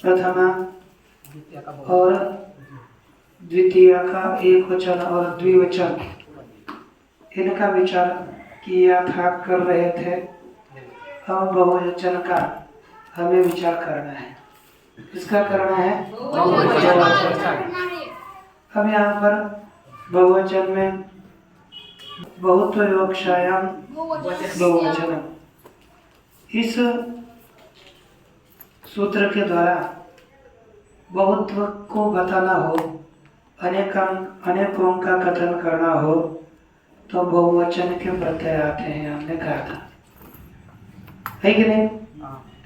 प्रथमा और द्वितीय का एक वचन और द्विवचन, इनका विचार किया था, कर रहे थे। अब बहुवचन का हमें विचार करना है। किसका करना है? अब यहाँ पर बहुवचन में बहुत योगशायाम बहुवचन, इस सूत्र के द्वारा बहुत्व को बताना हो, अनेकों का कथन करना हो, तो बहुवचन के प्रत्यय आते हैं, हमने कहा था, है कि नहीं?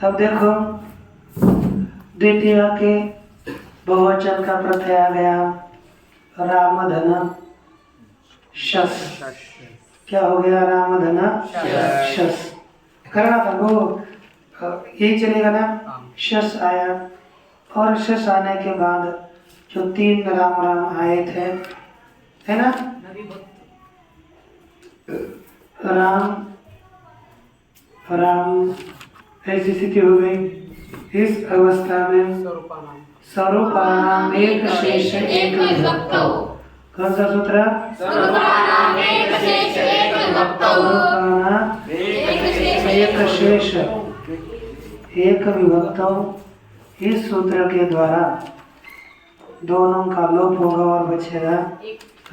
तब देखो द्वितीय के बहुवचन का प्रत्यय आ गया राम धन शस। क्या हो गया? राम धन शस करना था वो, यही चलेगा ना। शस आया और शस आने के बाद जो 3 राम राम आए थे, है ना? राम राम ऐसी स्थिति हो गई। इस अवस्था में स्वरूपानाम एक शेष एक विभक्तौ। कौन सा सूत्र? स्वरूपानाम एक शेष एक विभक्तौ। इस सूत्र के द्वारा दोनों का लोप होगा और बचेगा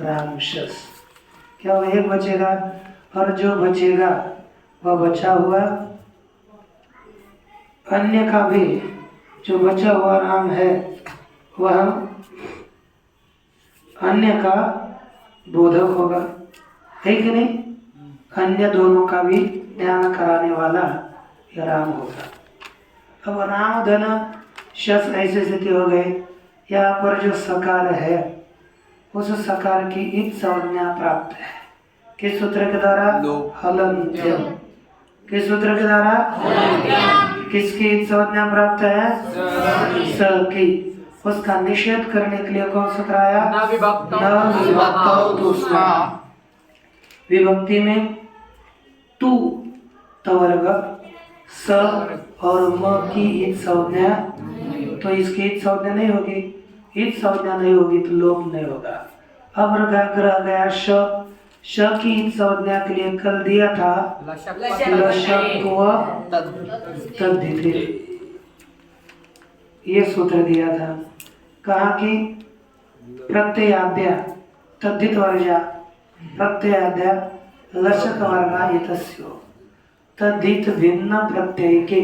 राम शस। क्या वो एक बचेगा? और जो बचेगा वह बचा हुआ अन्य का भी जो बचा हुआ राम है वह अन्य का बोधक होगा, है कि नहीं? अन्य दोनों का भी ध्यान कराने वाला यह राम होगा। अब राम धन शस ऐसे स्थिति हो गए। यहाँ पर जो सकार है उस सकार की इत संज्ञा प्राप्त है। किस सूत्र के द्वारा? हलन्त्यम। किस सूत्र के द्वारा? किसकी इत संज्ञा प्राप्त है? स की। उसका निषेध करने के लिए कौन सूत्र आया? न विभक्तौ तुष्मा। विभक्ति में तू तवर्ग स और म की इत संज्ञा, तो इसकी इत संज्ञा नहीं होगी। इत संज्ञा नहीं होगी तो लोप नहीं होगा। अब रह गया श की इत संज्ञा के लिए कल दिया था लशक व तद्धिति, ये सूत्र दिया था। कहा कि प्रत्ययाद्य तद्धित वर्जा प्रत्ययाद्य लशक वर्गा इतस्यो। तद्धित भिन्न प्रत्यय के,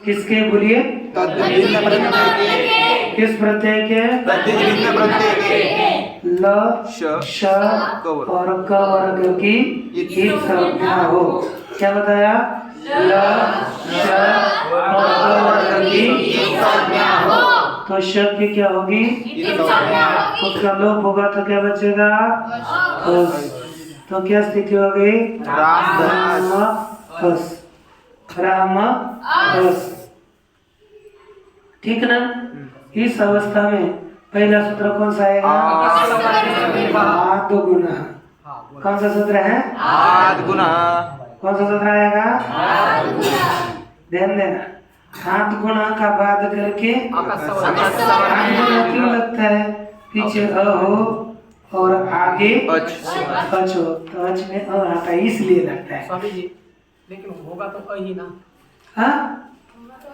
किसके बोलिए? तद्भिन्न प्रत्यय के। किस प्रत्यय के? तद्धित भिन्न प्रत्यय के। ल श और क वर्ग की इत संज्ञा हो। क्या बताया? ल श और क वर्ग की इत संज्ञा हो। तो शब्द की क्या होगी? उसका लोप होगा तो क्या बचेगा? तो क्या स्थिति हो गई? राम हस। राम हस, ठीक ना? इस अवस्था में पहला सूत्र कौन सा आएगा? आद्य गुण। कौन सा सूत्र है? आद्य गुण। कौन सा सूत्र आएगा? ध्यान देना, आद्य गुण का बाद करके क्यों लगता है? पीछे अ हो और आगे अच हो, तो अच में अ आता है इसलिए लगता है। स्वामी जी, लेकिन होगा तो ही ना। हाँ,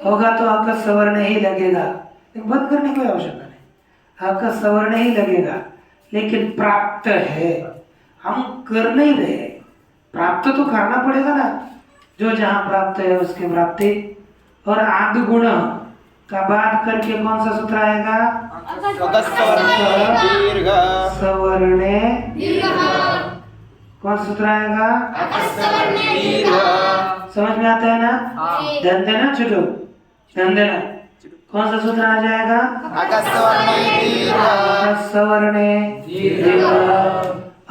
होगा तो आपका सवर्ण ही लगेगा, बंद करने की आवश्यकता नहीं। आपका सवर्ण ही लगेगा, लेकिन प्राप्त है, हम कर नहीं रहे। प्राप्त तो करना पड़ेगा ना, जो जहाँ प्राप्त है उसकी प्राप्ति। और आद्य गुण का बात करके कौन सा सूत्र आएगा? सवर्णे कौन सा सूत्र आएगा? समझ में आता है ना? ध्यान देना छोटो, ध्यान देना। कौन सा सूत्र आ जाएगा? सवर्णे।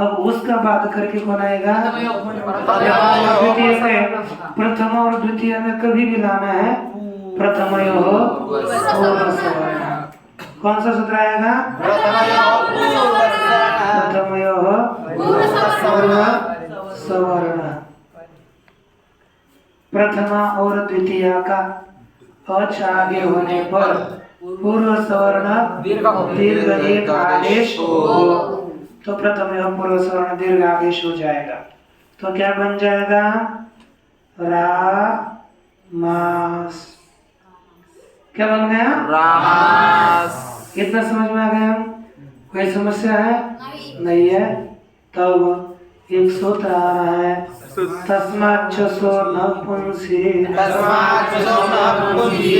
अब उसका बात करके कौन आएगा? द्वितीय में, प्रथम और द्वितीय में कभी भी लाना है प्रथमयो पूर्व सवर्ण। कौन सा सूत्र आएगा? प्रथमयो पूर्व सवर्ण। प्रथमा और द्वितीय का अच आगे होने पर पूर्व सवर्ण दीर्घ एक आदेश हो। तो प्रथम यह पूर्व सवर्ण दीर्घ आदेश हो जाएगा। तो क्या बन जाएगा? रामास। क्या बन गया? रामास। इतना समझ में आ गया? कोई समस्या है? नहीं है। तब एक सूत्र आ रहा है, तस्माच्च सो नपुंसी, तस्माच्च सो नपुंसी,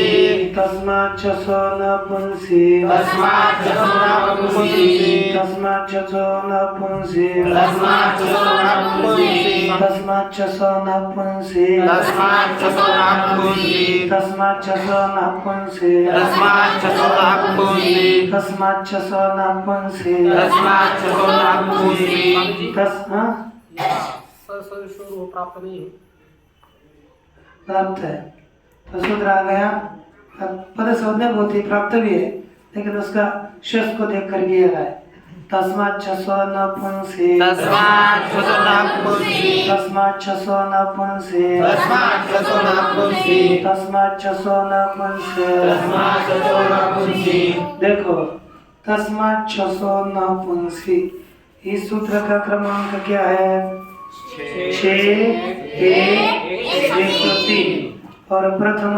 तस्माच्च सो नपुंसी, तस्माच्च सो नपुंसी, तस्माच्च सो नपुंसी, तस्माच्च सो नपुंसी, तस्माच्च सो नपुंसी, तस्माच्च सो नपुंसी, तस्माच्च सो नपुंसी, तस्माच्च सो नपुंसी, तस्माच्च सो नपुंसी, तस्माच्च सो नपुंसी, प्राप्त नहीं है, प्राप्त है। तो सूत्र आ गया। पद शोधने होती प्राप्त भी है, लेकिन उसका शस को देख कर किया है। तस्माच्च सो नपुंसी, तस्माच्च सो नपुंसी, तस्माच्च सो नपुंसी, तस्माच्च सो नपुंसी, तस्माच्च सो नपुंसी, तस्माच्च सो नपुंसी। देखो, तस्माच्च सो नपुंसी, इस सूत्र का क्रमांक क्या है? 6-1-103। और प्रथम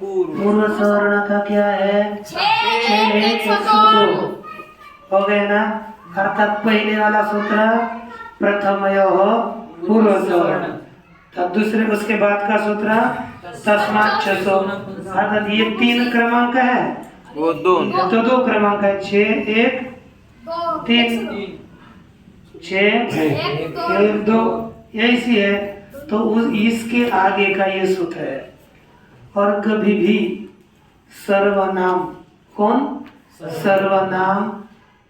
पूर्व सवर्ण का क्या है? 6-1-102। हो गए ना? अर्थात पहले वाला सूत्र प्रथम पूर्व सवर्ण, तब दूसरे उसके बाद का सूत्र तस्माच्च सो। अर्थात ये 3 क्रमांक है, वो दोन तो 2 क्रमांक है, 6-1-3, 6-1-2, ऐसी है। तो इसके आगे का ये सूत्र है। और कभी भी सर्वनाम, कौन? सर्वनाम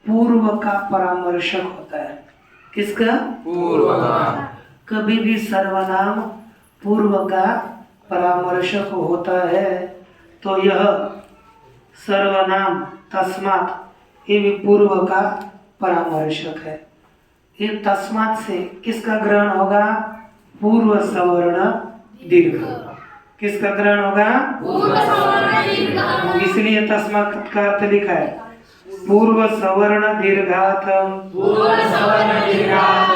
पूर्व का परामर्शक होता है। किसका? पूर्व का। कभी भी सर्वनाम पूर्व का परामर्शक होता है। तो यह सर्वनाम तस्मात्, ये भी पूर्व का परामर्शक है। ये तस्मात् से किसका ग्रहण होगा? पूर्व सवर्ण दीर्घ। किसका ग्रहण होगा? पूर्व सवर्ण दीर्घ। इसलिए तस्मात् का अर्थ लिखा है पूर्व सवर्ण दीर्घात, पूर्व सवर्ण दीर्घात,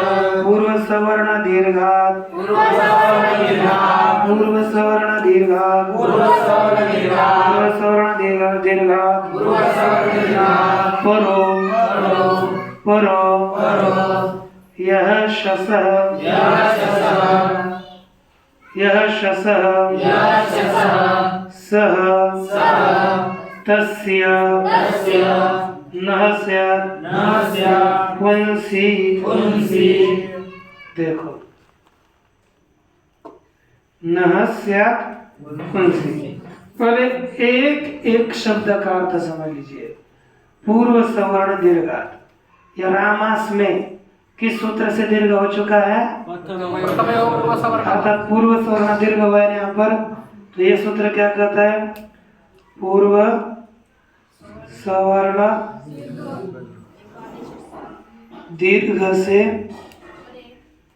पूर्व सवर्ण दीर्घात, पूर्व सवर्ण दीर्घात, पूर्व सवर्ण दीर्घात, पूर्व सवर्ण दीर्घात, पूर्व सवर्ण दीर्घात, पूर्व सवर्ण दीर्घात, परो परो यह शसः, यह शसः सः तस्य नः स्यात् पुंसि। देखो, नः स्यात् पुंसि। पहले एक एक शब्द का अर्थ समझ लीजिए। पूर्व सवर्ण दीर्घात, यह रामास में किस सूत्र से दीर्घ हो चुका है? अर्थात पूर्व सवर्ण दीर्घ हुआ है यहाँ पर। तो ये सूत्र क्या कहता है? पूर्व सवर्ण दीर्घ से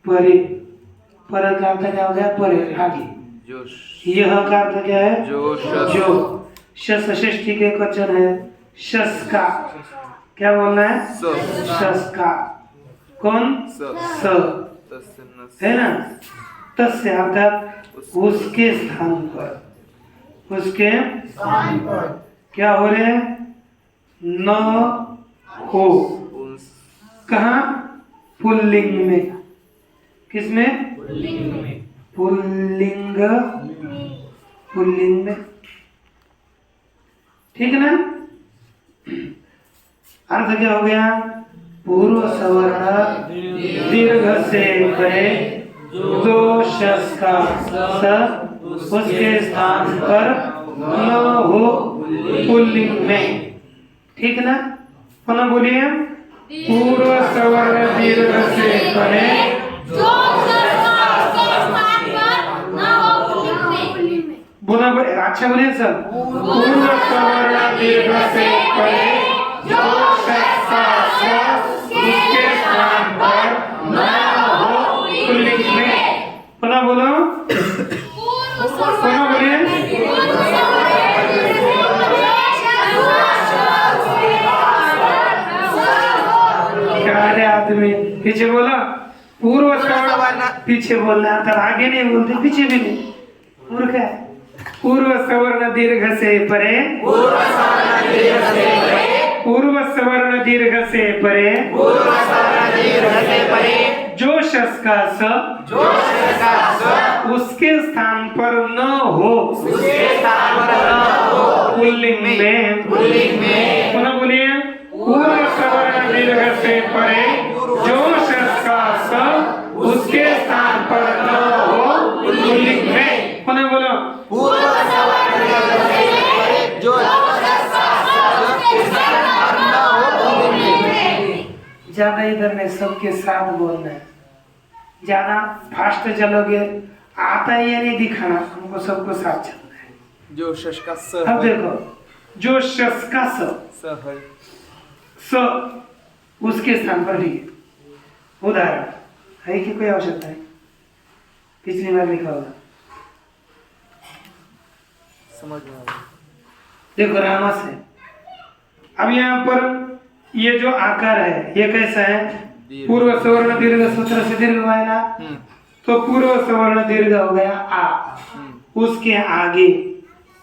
परे। पर का अर्थ क्या हो गया? परे, आगे। यह का अर्थ क्या है? जो। शस षष्ठी के वचन है, शस का। क्या बोलना है? शस का। कौन? स है ना? तस्य अर्थात उसके स्थान पर, उसके क्या हो रहे हैं? न हो। कहाँ? पुल्लिंग में। किसमें? पुल्लिंग, पुल्लिंग में। ठीक है ना? अर्थ क्या हो गया? पूर्व सवर्ण दीर्घ से परे जो शस का स उसके स्थान पर न हो पुल्लिंग में। ठीक ना? पुनः बोलिए, पूर्व सवर्ण दीर्घ से परे जो शस का उसके स्थान पर न हो पुल्लिंग में। बोला, अच्छा बोलिए सब। पूर्व सवर्ण दीर्घ से परे जो शस का स उसके स्थान पर न हो पुल्लिंग में। पुनः बोलो, पुनः बोलिए। पीछे बोला पूर्व सवर्ण, पीछे बोलना आता आगे नहीं बोलते पीछे भी नहीं। मूर्ख है। पूर्व सवर्ण दीर्घ से परे, पूर्व सवर्ण दीर्घ से परे, पूर्व सवर्ण दीर्घ से परे, पूर्व सवर्ण दीर्घ से परे, जो शस का स, जो का स उसके स्थान पर न हो, उसके स्थान पर न हो, पुल्लिंग में, पुल्लिंग में, पुनः बोलिए पूर्व सवर्ण दीर्घ से परे, जो शस का स उसके स्थान पर न हो, पुल्लिंग में। पुनः बोलो पूर्व सवर्ण दीर्घ से परे, जो ज्यादा इधर नहीं, सबके साथ बोलना है। ज्यादा फास्ट चलोगे आता ही नहीं दिखाना, हमको सबको साथ चलना है। जो शश का स अब देखो जो शस का स है, स उसके स्थान पर लिखे। उदाहरण है कि कोई आवश्यकता है? पिछली बार लिखा होगा, समझ में आया। देखो रामस है। अब यहाँ पर ये जो आकार है ये कैसा है? पूर्व सवर्ण दीर्घ सूत्र से दीर्घ हुआ है ना, तो पूर्व सवर्ण दीर्घ हो गया आ। उसके आगे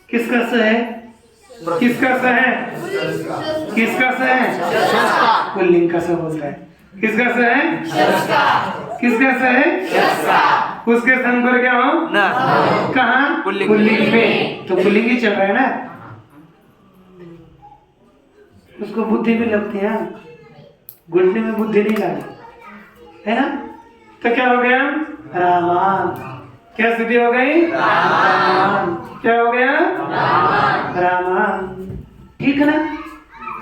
किसका स है? किसका स है? किसका स है? पुल्लिंग का स बोलता है। किसका स है? किसका स है? उसके स्थान पर क्या हो? कहाँ? पुल्लिंग में। तो पुल्लिंग ही चल रहा है ना, उसको बुद्धि भी लगती है, घुटने में बुद्धि नहीं लगी है ना। तो क्या हो गया? रामान। क्या स्थिति हो गई? रामान। क्या हो गया? रामान। ठीक है ना,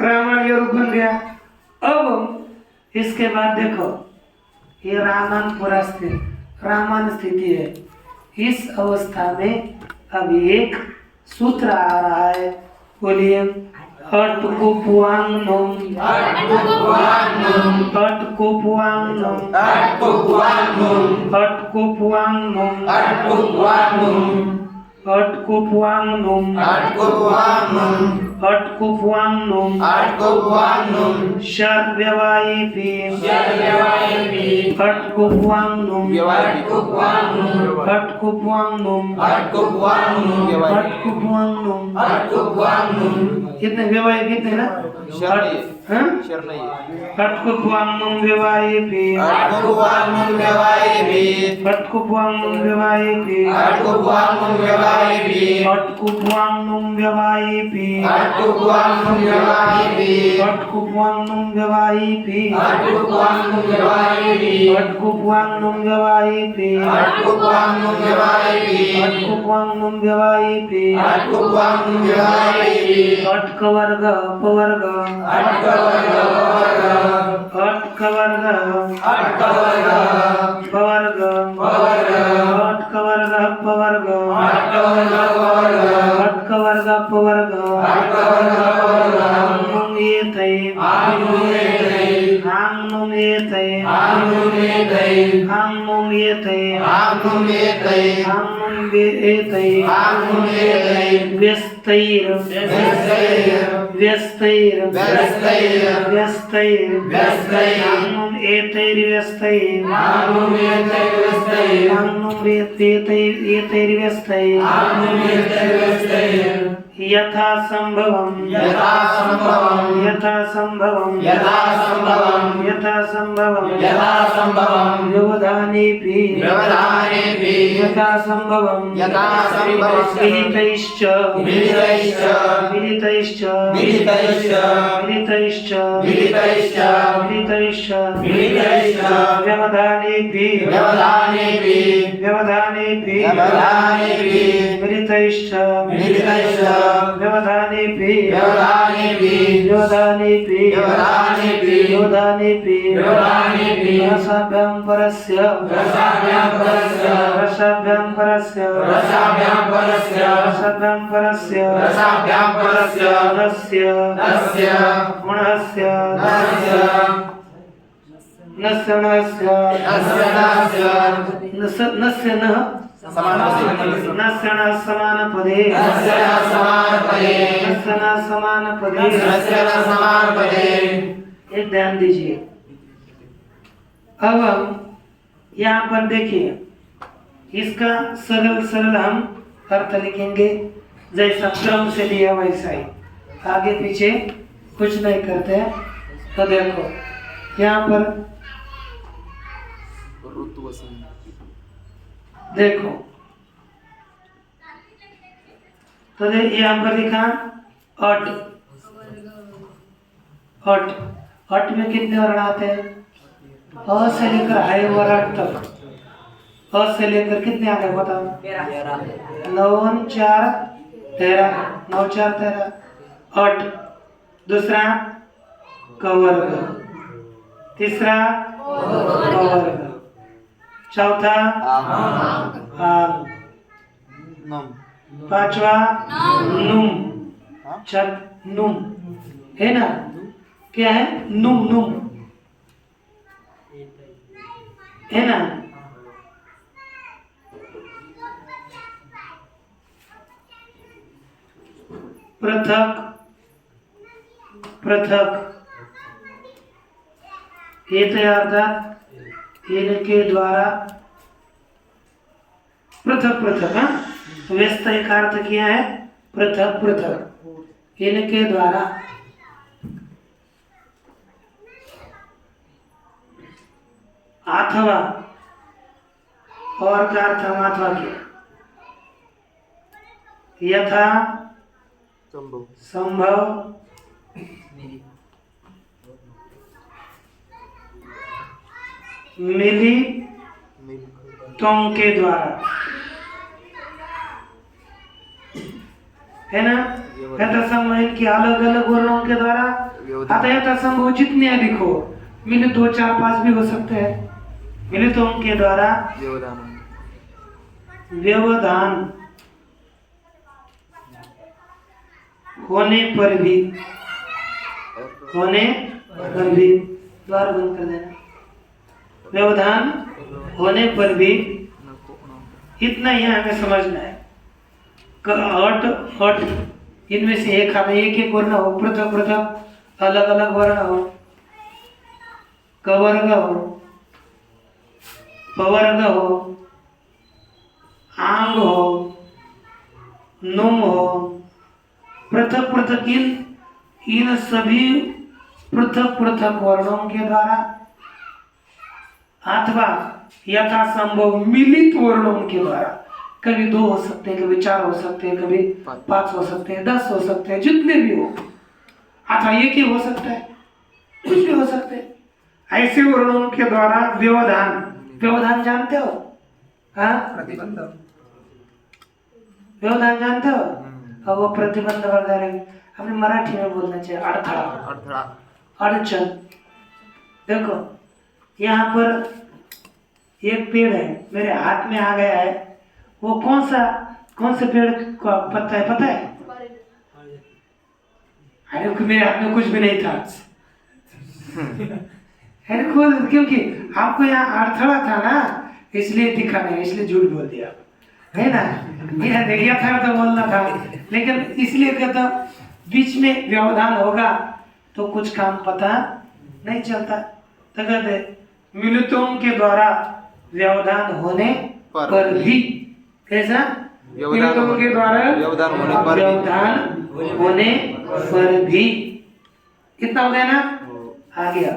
रामान ये रूप बन गया। अब इसके बाद देखो ये रामान पूरा स्थिति, रामान स्थिति है। इस अवस्था में अब एक सूत्र आ रहा है, बोलिए अटकुपुआंगनुम, अटकुपुआंगनुम, अटकुपुआंगनुम, अटकुपुआंगनुम, अटकुपुआंगनुम, अटकुपुआंगनुम, अटकुपुआंगनुम, अटकुपुआंगनुम, अटकुपुआंगनुम, अटकुपुआंगनुम, शर्व्यवायिपि, शर्व्यवायिपि, अटकुपुआंगनुम, अटकुपुआंगनुम, अटकुपुआंगनुम, अटकुपुआंगनुम, अटकुपुआंगनुम। अटकुपुआंगनुम, कितने व्यवाय कितने ना? शरणय, अटकुपुआंगनुम व्यवायिपि, अटकुपुआंगनुम व्यवायिपि, अटकुपुआंगनुम व्यवायिपि, अटकुपुआंगनुम व्यवायिपि, अटकुपुआंगनुम व्यवायिपि, अटकुपुआंगनुम व्यवायिपि, अटकुपुआंगनुम व्यवायिपि, अटकुपुआंगनुम व्यवायिपि, अटकुपुआंगनुम व्यवायिपि, अटकुपुआंगनुम व्यवायिपि, अटकुपुआंगनुम व्यवायिपि, अटकुपुआंगनुम व्यवायिपि, अटकवर्ग अपवर्ग, अटकवर्ग अपवर्ग, अटकवर्ग अटकवर्ग अपवर्ग, अपवर्ग, अटकवर्ग अपवर्ग, अटकवर्ग अपवर्ग, अटकवर्ग अपवर्ग, अटकवर्ग अपवर्ग, आंगनुम एतै, आंगनुम एतै, आंगनुम एतै, आंगनुम एतै, आंगनुम एतै, आंगनुम एतै, आंगनुम एतै, आंगनुम एतै, व्यस्तैर, व्यस्तैर, व्यस्तैर, व्यस्तैर, व्यस्तैर, व्यस्तैर, आंगनुम एतैर व्यस्तैर, आंगनुम एतै व्यस्तैर, आंगनुम एतैर व्यस्तैर, आंगनुम एतै व्यस्तैर, यथा संभवम, यथा संभवम, यथा संभवम, यथा संभवम, यथा संभवम, यथा संभवम, व्यवधानेपि, व्यवधानेपि, यथा संभवम, यथा संभवम, मिलितैश्च, मिलितैश्च, मिलितैश्च, मिलितैश्च, मिलितैश्च, मिलितैश्च, मिलितैश्च, मिलितैश्च, व्यवधानेपि, व्यवधानेपि, व्यवधानेपि, व्यवधानेपि, मिलितैश्च, मिलितैश्च, व्यवधानेपि, व्यवधानेपि, व्यवधानेपि, व्यवधानेपि, व्यवधानेपि, व्यवधानेपि, रसाभ्यां परस्य, रसाभ्यां परस्य, रसाभ्यां परस्य, रसाभ्यां परस्य, रसाभ्यां परस्य, रसाभ्यां परस्य, नस्य, तस्य, गुणस्य, तस्य, नस्य नस्य, तस्य, नस्य नः समानपदे, नस्य न समानपदे, तस्य न समानपदे, नस्य न समानपदे। तस्य न समानपदे। एक ध्यान दीजिए, अब हम यहाँ पर देखिए, इसका सरल सरल हम अर्थ लिखेंगे, जैसा क्रम से लिया वैसा ही, आगे पीछे कुछ नहीं करते हैं। तो देखो यहाँ पर देखो, तो यहाँ पर लिखा अट। अट, अट में कितने वर्ण आते हैं? अ से लेकर आय वर्ण तक। अ से लेकर कितने आ गए बताओ? 9 4 13, 9 4 13 अट। दूसरा कवर्ग, तीसरा कवर्ग, चौथा आग, पांचवा नुम, छठ नुम है ना, क्या है? नुम, नुम है ना। पृथक, पृथक ये अर्थात इनके द्वारा पृथक पृथक, हाँ व्यस्त एक अर्थ किया है पृथक पृथक, इनके द्वारा अथवा, और का अर्थ हम अथवा किया, यथा संभव, मिली तुम के द्वारा, है ना। यथासंभव के अलग अलग वर्णों के द्वारा, अतः यथासंभव जितने लिखो, मिले 2 4 5 भी हो सकते हैं। मिले तुम के द्वारा व्यवधान होने पर भी, होने पर भी, द्वार बंद कर देना, व्यवधान होने पर भी, इतना ही हमें समझना है। हट हट, इनमें से एक हमें एक एक वर्ण हो, पृथक पृथक अलग अलग वर्ण हो, कवर्ग हो, पवर्ग हो, आंग हो, नुम हो, पृथक पृथक, इन सभी पृथक पृथक वर्णों के द्वारा अथवा यथासंभव मिलित वर्णों के द्वारा, कभी 2 हो सकते हैं, कभी 4 हो सकते हैं, कभी 5 हो सकते हैं, 10 हो सकते हैं, जितने भी हो, अथवा एक ही हो सकता है, कुछ भी हो सकते हैं। ऐसे वर्णों के द्वारा व्यवधान, व्यवधान जानते हो? हाँ, प्रतिबंध, व्यवधान जानते हो? अब वो प्रतिबंध वर्धा रहे, अपने मराठी में बोलना चाहिए अड़थड़ा, अड़थड़ा, अड़चन। देखो यहाँ पर एक पेड़ है, मेरे हाथ में आ गया है, वो कौन से पेड़ का पत्ता है पता है? अरे मेरे हाथ में कुछ भी नहीं था। अरे क्योंकि आपको यहाँ अड़थड़ा था ना, इसलिए दिखा नहीं, इसलिए झूठ बोल दिया, है ना। यह देखिए था तो बोलना था, लेकिन इसलिए कहता बीच में व्यवधान होगा तो कुछ काम पता नहीं चलता। तो कहते मिलितों के द्वारा व्यवधान होने पर भी, कैसा? मिलितों के द्वारा व्यवधान होने पर भी, कितना हो गया ना? आ गया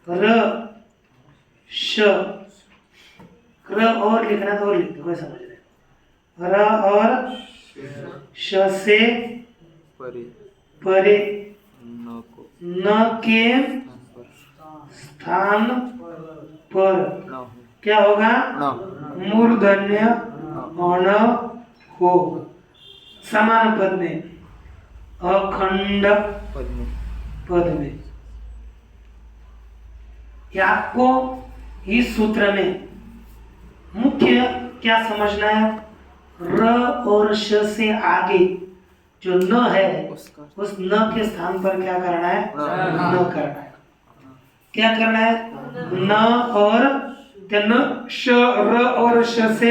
र श, र और लिखना तो और लिख दो, कोई समझ नहीं। र और श से परे न के स्थान पर क्या होगा? मूर्धन्य न हो, समान पद में, अखंड पद में। आपको इस सूत्र में मुख्य क्या समझना है? र और श से आगे जो न है, उस न के स्थान पर क्या करना है? न करना है। क्या करना है? न और न, श, र और श से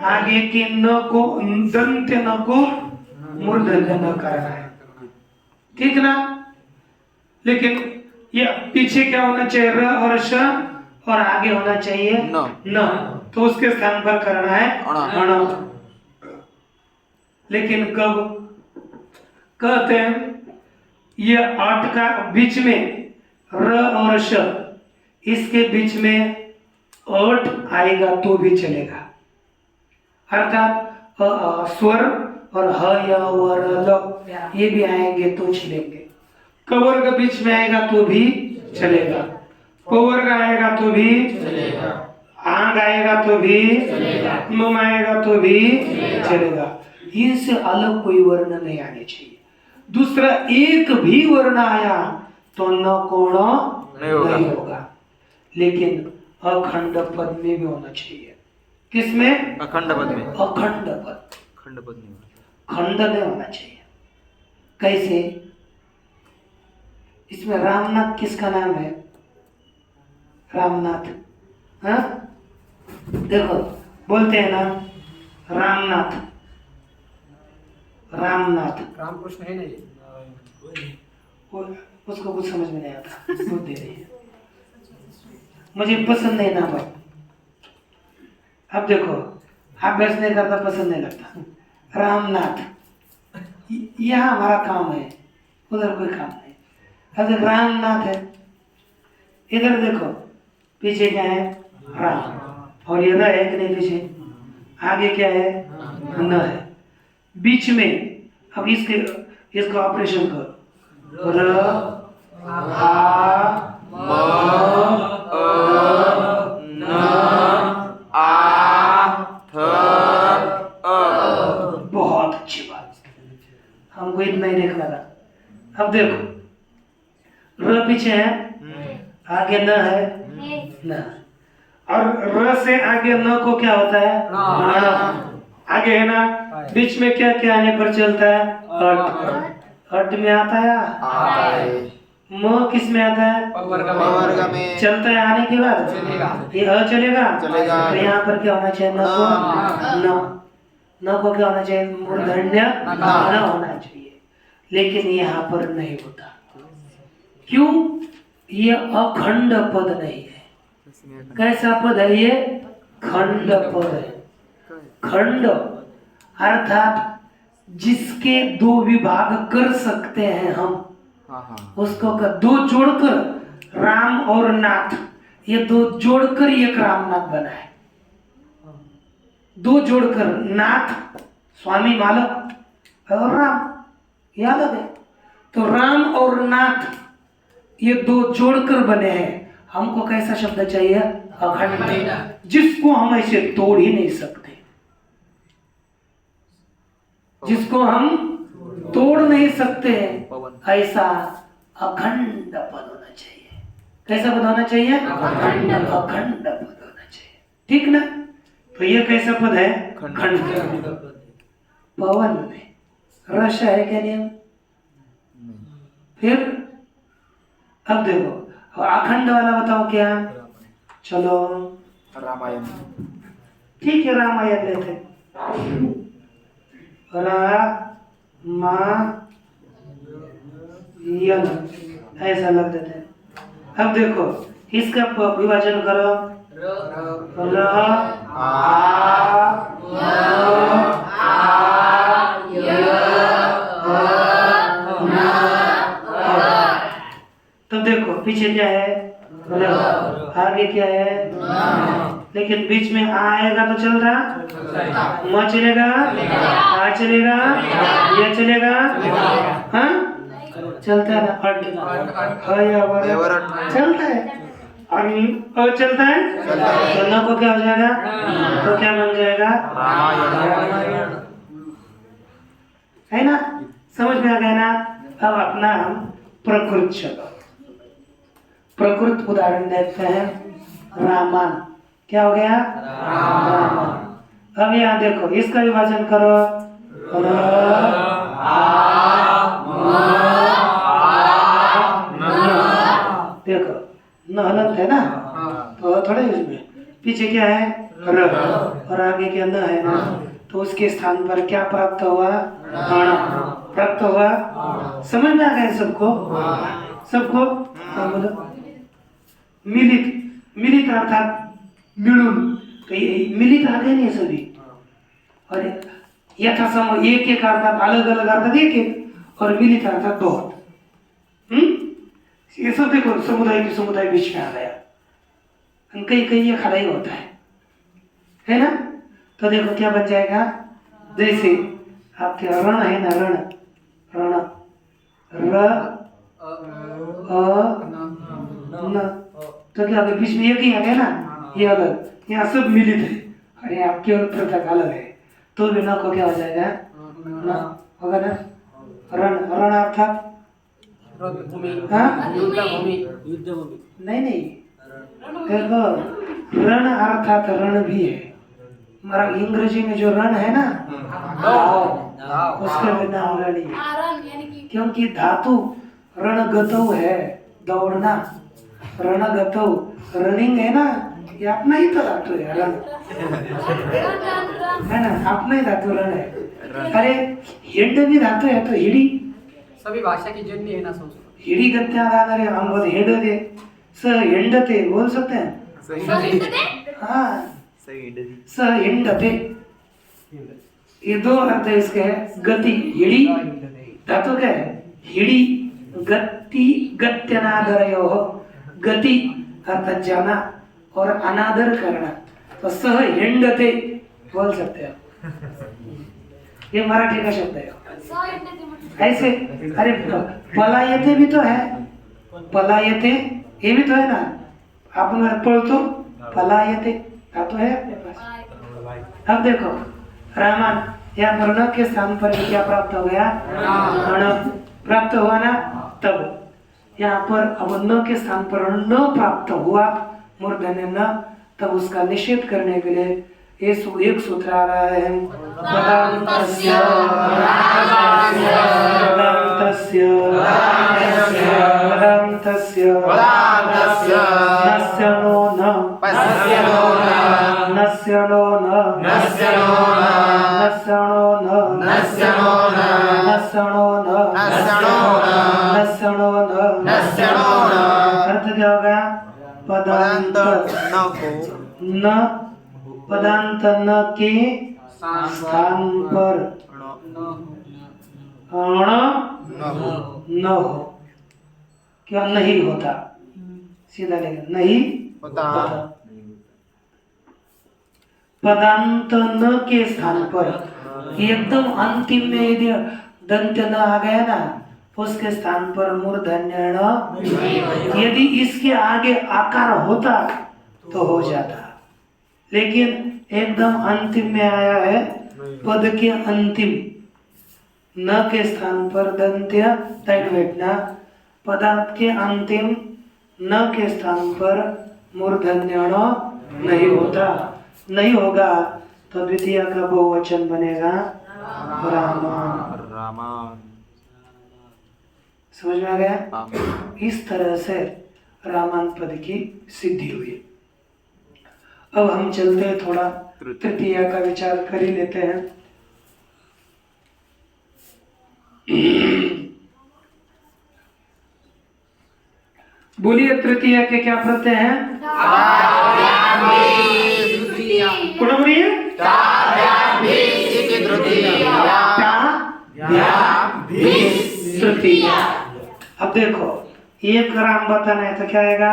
आगे के न को, दंत न को मूर्धन्य न करना है, ठीक ना। लेकिन ये पीछे क्या होना चाहिए? र और श और आगे होना चाहिए न। न, तो उसके स्थान पर करना है अण। अण। लेकिन कब कहते हैं ये अट का बीच में र और श, इसके बीच में अट आएगा तो भी चलेगा, अर्थात स्वर और ह या व र ल ये भी आएंगे तो चलेंगे। कवर्ग बीच में आएगा तो भी चलेगा, पवर्ग आएगा तो भी चलेगा, आंग आएगा तो भी चलेगा, मम आएगा तो भी चलेगा। इनसे अलग कोई वर्ण नहीं आने चाहिए। दूसरा, एक भी वर्ण आया तो न कोण नहीं होगा, लेकिन अखंड पद में भी होना चाहिए। किसमें? अखंड पद में। अखंड पद, खंड पद नहीं होगा। खंड नहीं होना चाहिए। कैसे? इसमें रामनाथ किसका नाम है? रामनाथ, हाँ देखो बोलते हैं ना रामनाथ, रामनाथ। रामकृष्ण है नहीं, उसको कुछ समझ में नहीं आता, बुद्धि नहीं है, मुझे पसंद नहीं नाम है। अब देखो अभ्यास नहीं करता, पसंद नहीं लगता। रामनाथ, यह हमारा काम है, उधर कोई काम नहीं। अब देखो रामनाथ है, इधर देखो पीछे क्या है? राम, और ये न है कि नहीं? पीछे आगे क्या है? न है। बीच में अब इसका ऑपरेशन करो, र आ म न आ थ अ। बहुत अच्छी बात, हमको इतना ही देखना था। अब देखो र पीछे है, आगे न है, न, और र से आगे न को क्या होता है? आगे है ना, बीच में क्या क्या आने पर चलता है? अट, अट में आता है। आता है। म किस में आता है? पवर्ग में। चलता है आने के बाद चलेगा। ये अ चलेगा, चलेगा। तो यहाँ पर क्या होना चाहिए? न को, न को क्या होना चाहिए? मूर्धन्य न होना चाहिए, लेकिन यहाँ पर नहीं होता। क्यों? ये अखंड पद नहीं है। कैसा पद है ये? खंड पद है। खंड अर्थात जिसके दो विभाग कर सकते हैं हम, हाँ हाँ। उसको दो जोड़कर राम और नाथ, ये दो जोड़कर एक रामनाथ बना है। दो जोड़कर नाथ स्वामी मालक और राम, ये अलग है। तो राम और नाथ ये दो जोड़कर बने हैं। हमको कैसा शब्द चाहिए? अखंड, जिसको हम ऐसे तोड़ ही नहीं सकते, जिसको हम तोड़ नहीं सकते, ऐसा अखंड पद होना चाहिए। कैसा पद होना चाहिए? अखंड, अखंड पद होना चाहिए। ठीक ना? तो ये कैसा पद है? खंड। पवन में रस है क्या? नियम। फिर अब देखो अखंड वाला बताओ क्या? चलो रामायण। ठीक है, रामायण लेते। यन ऐसा लग देते हैं। अब देखो इसका विभाजन करो, र तब देखो पीछे क्या है? र, आगे क्या है? लेकिन बीच में आ आएगा तो चल रहा, म चलेगा, आ चलेगा, ये चलेगा, हाँ चलता है ना? हट, या चलता है, और चलता है, तो न को क्या हो जाएगा? तो क्या बन जाएगा? रामायण। है ना? समझ में आ गया ना? अब अपना हम प्रकृत शब्द, प्रकृत उदाहरण देखते हैं। रामान क्या हो गया? रामान। अब यहाँ देखो इसका विभाजन करो, र देखो न हलंत है ना, तो थोड़े इसमें पीछे क्या है? र, और आगे क्या न है ना, तो उसके स्थान पर क्या प्राप्त हुआ? अण प्राप्त हुआ। समझ में आ गया सबको? सबको? हाँ बोलो। मिलित मिलित अर्थात मिळून, तो मिलित आ गए नहीं सभी, और यथासम एक एक अर्थात अलग अलग अर्थात एक एक, और मिलित अर्थात बहुत। ये सब देखो समुदाय के समुदाय बीच में आ गया, कहीं कहीं ये खड़ा ही होता है ना। तो देखो क्या बन जाएगा, जैसे आपके रण है ना, रण रण र न, तो क्या बीच में एक ही आ गया ना, ये अलग, यहाँ सब मिलित है, और ये आपके और पृथक अलग है, तो भी न को क्या हो जाएगा, न होगा ना। रण रण अर्थात हाँ? नहीं नहीं, देखो रण अर्थात रण भी है, हमारा अंग्रेजी में जो रण है ना, उसके बिना रण नहीं है, क्योंकि धातु रणगतौ है, दौड़ना, रणगतौ रनिंग है ना, ये अपना ही तो धातु है रण, है ना, अपना ही धातु रण है। अरे हिंड भी धातु है, तो हिडी सभी भाषा की जननी है ना संस्कृत। हिडी गत्याधारे हम बोल हिंडते, स हिंडते बोल सकते हैं, हाँ स हिंडते, ये दो अर्थ है इसके, गति हिडी धातु क्या है, हिडी गति गत्यनादरयो, गति अर्थात जाना और अनादर करना, तो सह हिंडते बोल सकते हो, ये मराठी का शब्द है। ऐसे अरे पलायते भी तो है, पलायते ये भी तो है ना, आपण पळतो पलायते धातु है अपने पास। अब देखो रामान, यहाँ पर न के स्थान पर क्या प्राप्त हो गया, अण प्राप्त हुआ ना, तब यहाँ पर अब न के स्थान पर न प्राप्त हुआ, मूर्धन्य न, तब उसका निषेध करने के लिए एक सूत्र आ रहा है, पदान्तस्य पदान्तस्य पदान्तस्य नस्य नो न नस्य नो न नस्य नो न अर्थ क्या होगा, पदांत न, पदांत न के स्थान पर अण न हो, क्या नहीं होता, सीधा लेकिन नहीं होता। पदांत न के स्थान पर एकदम अंतिम में यदि दंत न आ गया ना, उसके स्थान पर मूर्धन्य न, यदि इसके आगे आकार होता तो हो जाता, लेकिन एकदम अंतिम में आया है, पद के अंतिम न के स्थान पर दंत्य तट बैठना, पदार्थ के अंतिम न के स्थान पर मूर्धन्य न नहीं होता, नहीं होगा तो द्वितीय का बहुवचन बनेगा रामा। समझ में आ गया? इस तरह से रामान पद की सिद्धि हुई। अब हम चलते हैं, थोड़ा तृतीया का विचार कर ही लेते हैं। बोलिए तृतीया के क्या प्रत्यय हैं? पुनः बोलिए। तृतीया। अब देखो एक राम बताना है तो क्या आएगा?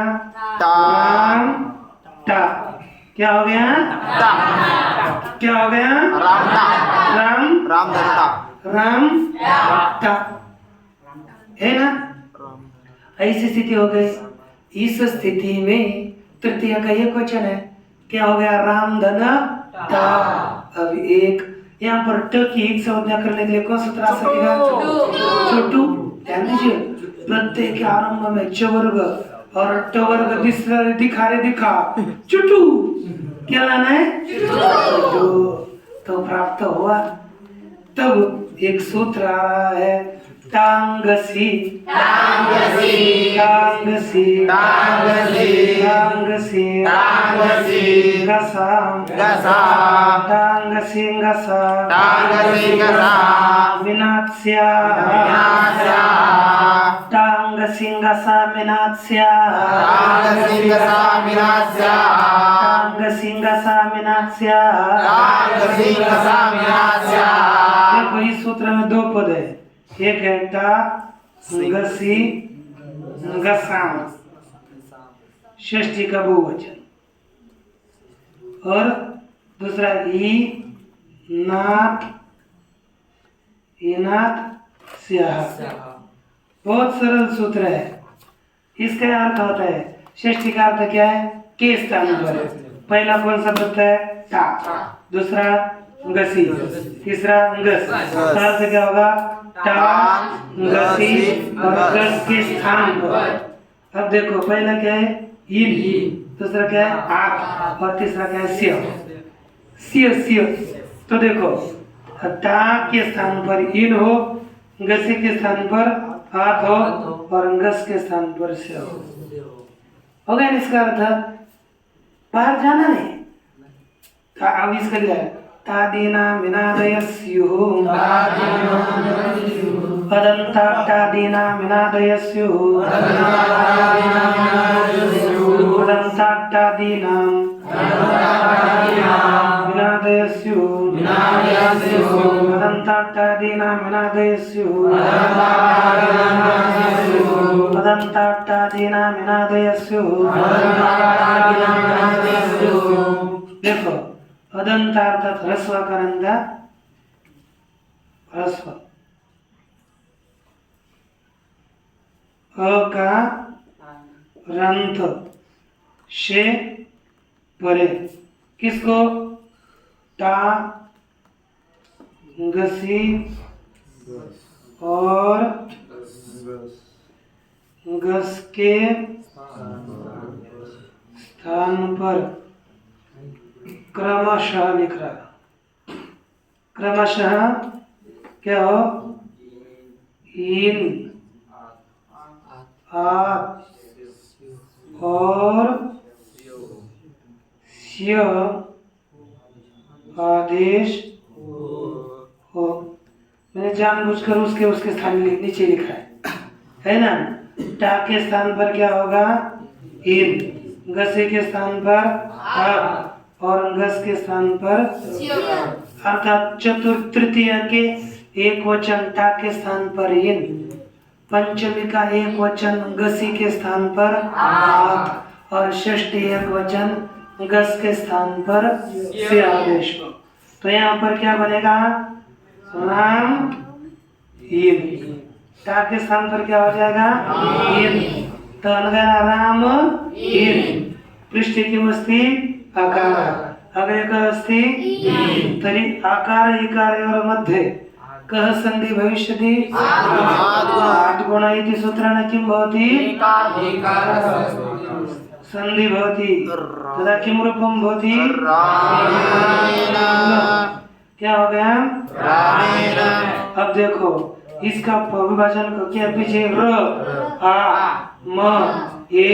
राम टा। क्या हो गया? क्या हो गया? राम राम टा है ना? ऐसी स्थिति हो गई। इस स्थिति में तृतीय का एक वचन है, क्या हो गया? राम धन टा। अब एक यहाँ पर ट की एक संज्ञा करने के लिए कौन सूत्र आ सकेगा? छोटू। ध्यान दीजिए, प्रत्यय के आरंभ में च वर्ग और ट वर्ग दिखा रहे दिखा चुटू, क्या लाना है? तो प्राप्त हुआ। तब एक सूत्र आ रहा है, टांगसी टांगसी टांगसी टांगसी टांगसी गसा गसा टांगसी गसा टांगसी गसा विनाश्या विनाश्या टांग टांग सिंग सामिनास्या टांग सिंग सामिनास्या टांग सिंग सामिनास्या टांग सिंग सामिनास्या। देखो इस सूत्र में दो पद है, एक है टा गसी गसाम षष्ठी का बहुवचन, और दूसरा ई नाथ इनाथ स्याह। बहुत सरल सूत्र है। इसका अर्थ होता है, षष्ठी का अर्थ क्या है? के स्थान पर। पहला कौन सा शब्द है? टा, दूसरा गसी, तीसरा गस। अर्थ क्या होगा? टा गसी और गस के स्थान पर। अब देखो पहला क्या है? इन, दूसरा क्या है? आक, और तीसरा क्या है? सिय सिय। तो देखो टा के स्थान पर इन हो, गसी के स्थान पर हाथ हो, और गस के स्थान पर से हो गया। इसका अर्थ बाहर जाना नहीं। अब इसका लिया तादीना मिनादयस्युः पदन्ताक्तादीना मिनादयस्युः पदन्ताक्तादीना मिनादयस्युः पदन्ताक्तादीना मिनादयस्युः पदन्ताक्तादीना मिनादयस्युः। देखो अदंत अर्थात ह्रस्व करंदा, ह्रस्व अ का रंथ शे परे, किसको? टा गसी और गस के स्थान पर क्रमशः लिख रहा। क्रमशः क्या हो? इन आत और स्य आदेश हो। मैंने जानबूझकर उसके स्थान में नीचे लिखा है ना। टा के स्थान पर क्या होगा? इन, गसे के स्थान पर आत, और गस के स्थान पर, अर्थात चतुर्थ तृतीय के एक वचन टा के स्थान पर इन, पंचमी का एक वचन गसी के स्थान पर आत, और षष्ठी एक वचन गस के स्थान पर से आदेश हो। तो यहाँ पर क्या बनेगा? राम इन। टा के स्थान पर क्या हो जाएगा? इन। तो राम इन पृष्ठ किमस्ति आकार, अग्रे कः अस्ति? तर्हि आकार इकारयोः मध्ये कः संधि भविष्यति? आद्गुण इति सूत्रेण किं भवति? संधि भवति। तदा किं रूपं भवति? क्या हो गया? अब देखो इसका विभाजन क्या? पीछे र आ म ए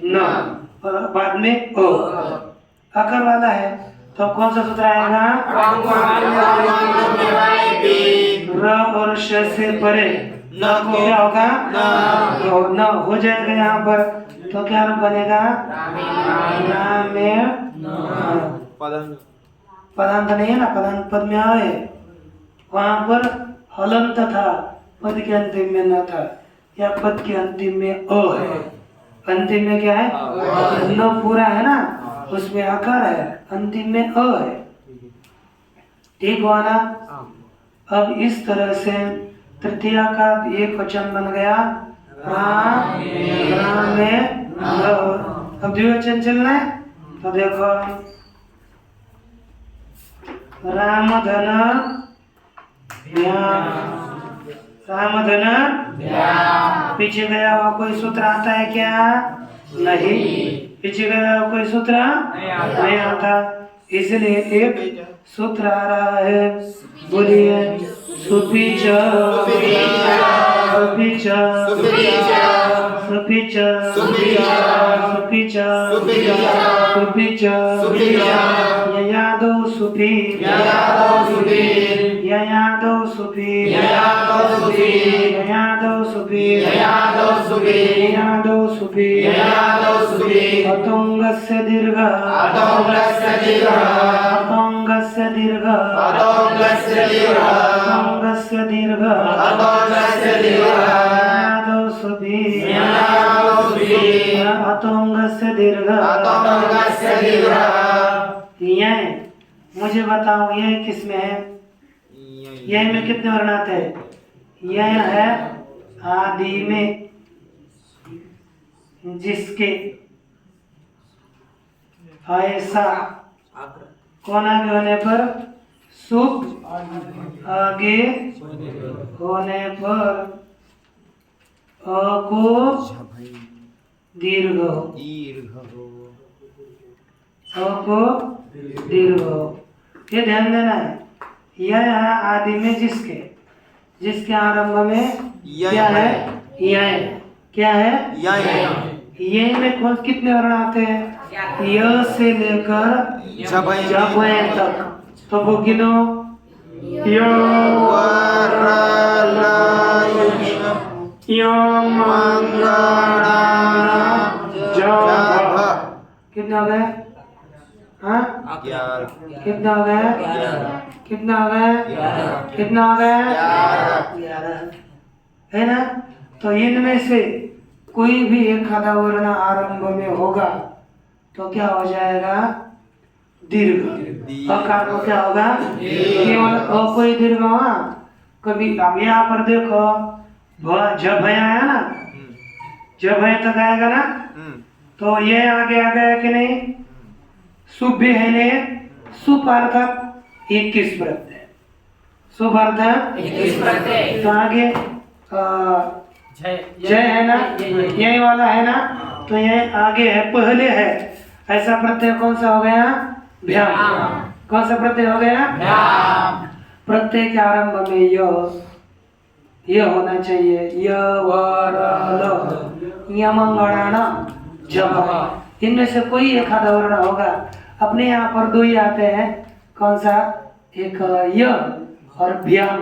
न, और बाद में ओ आकार वाला है। तो कौन सा सूत्र आएगा? र और श से परे न को क्या होगा? तो न हो जाएगा यहाँ पर। तो क्या बनेगा? रामे पदांत नहीं है ना, पदांत पद में आए, वहाँ पर हलंत था, पद के अंतिम में न था, या पद के अंतिम में अ है। अंतिम में क्या है? न पूरा है ना, उसमें आकार है, अंतिम में अ है। ठीक हुआ ना? अब इस तरह से तृतीया का एक वचन बन गया राम, राम में अब द्विवचन चलना है। तो देखो रामधन रामधन, पीछे गया हुआ कोई सूत्र आता है क्या? नहीं। पीछे गया हुआ कोई सूत्र नहीं आता, इसलिए एक सूत्र आ रहा है। बोलिए सुपीच सुपीच सुपीच सुपीच सुपीच ययादौ सुपी यादव सुफी यादव सुफी यादव सुफी यादव सुफी यादव सुफी यादव सुफी अतोंगस्य दीर्घ अतोंगस्य दीर्घ अतोंगस्य दीर्घ अतोंगस्य दीर्घ अतोंगस्य दीर्घ अतोंगस्य दीर्घ यादव सुफी यादव सुफी अतोंगस्य दीर्घ अतोंगस्य दीर्घ यह मुझे बताओ यह किसमें है? यह में कितने वर्ण आते हैं? यह है आदि में जिसके ऐसा कौन आगे होने पर सुख आगे होने पर अ को दीर्घ हो अ को दीर्घ हो। ये ध्यान देना है। यह है आदि में जिसके आरंभ में यह क्या है? है। यह क्या है? ये में कौन कितने वर्ण आते हैं? य से लेकर जबय तक। तो वो गिनो यो कितने हो गए? हाँ कितना हो गया? कितना हो गया? कितना हो गया? 11 है ना। तो इनमें से कोई भी एक आधा वर्ण आरंभ में होगा तो क्या हो जाएगा? दीर्घ। अकार को क्या होगा? केवल अ कोई दीर्घ हुआ कभी। अब यहाँ पर देखो जब भय आया ना, जब भय तक आएगा ना, तो ये आगे आ गया कि नहीं? शुभ भी है ने सुपार्थक 21 प्रत्यय, सुपार्थक 21 प्रत्यय। तो आगे जय है ना, यही वाला है ना, तो ये आगे है, पहले है। ऐसा प्रत्यय कौन सा हो गया? भ्याम। कौन सा प्रत्यय हो गया? भ्याम। प्रत्यय के आरंभ में य होना चाहिए। य वर ल यमंगणान जब। इनमें से कोई एक आधा वर्ण होगा। अपने यहाँ पर दो ही आते हैं। कौन सा? एक य और भ्याम,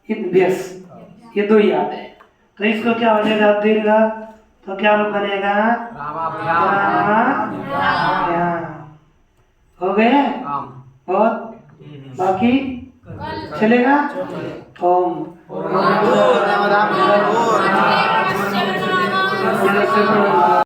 ये दो ही आते हैं। तो इसको क्या हो जाएगा? दीर्घ। तो क्या रूप बनेगा? हो गए बहुत। बाकी चलेगा। ओम पूर्णमदः पूर्णमिदं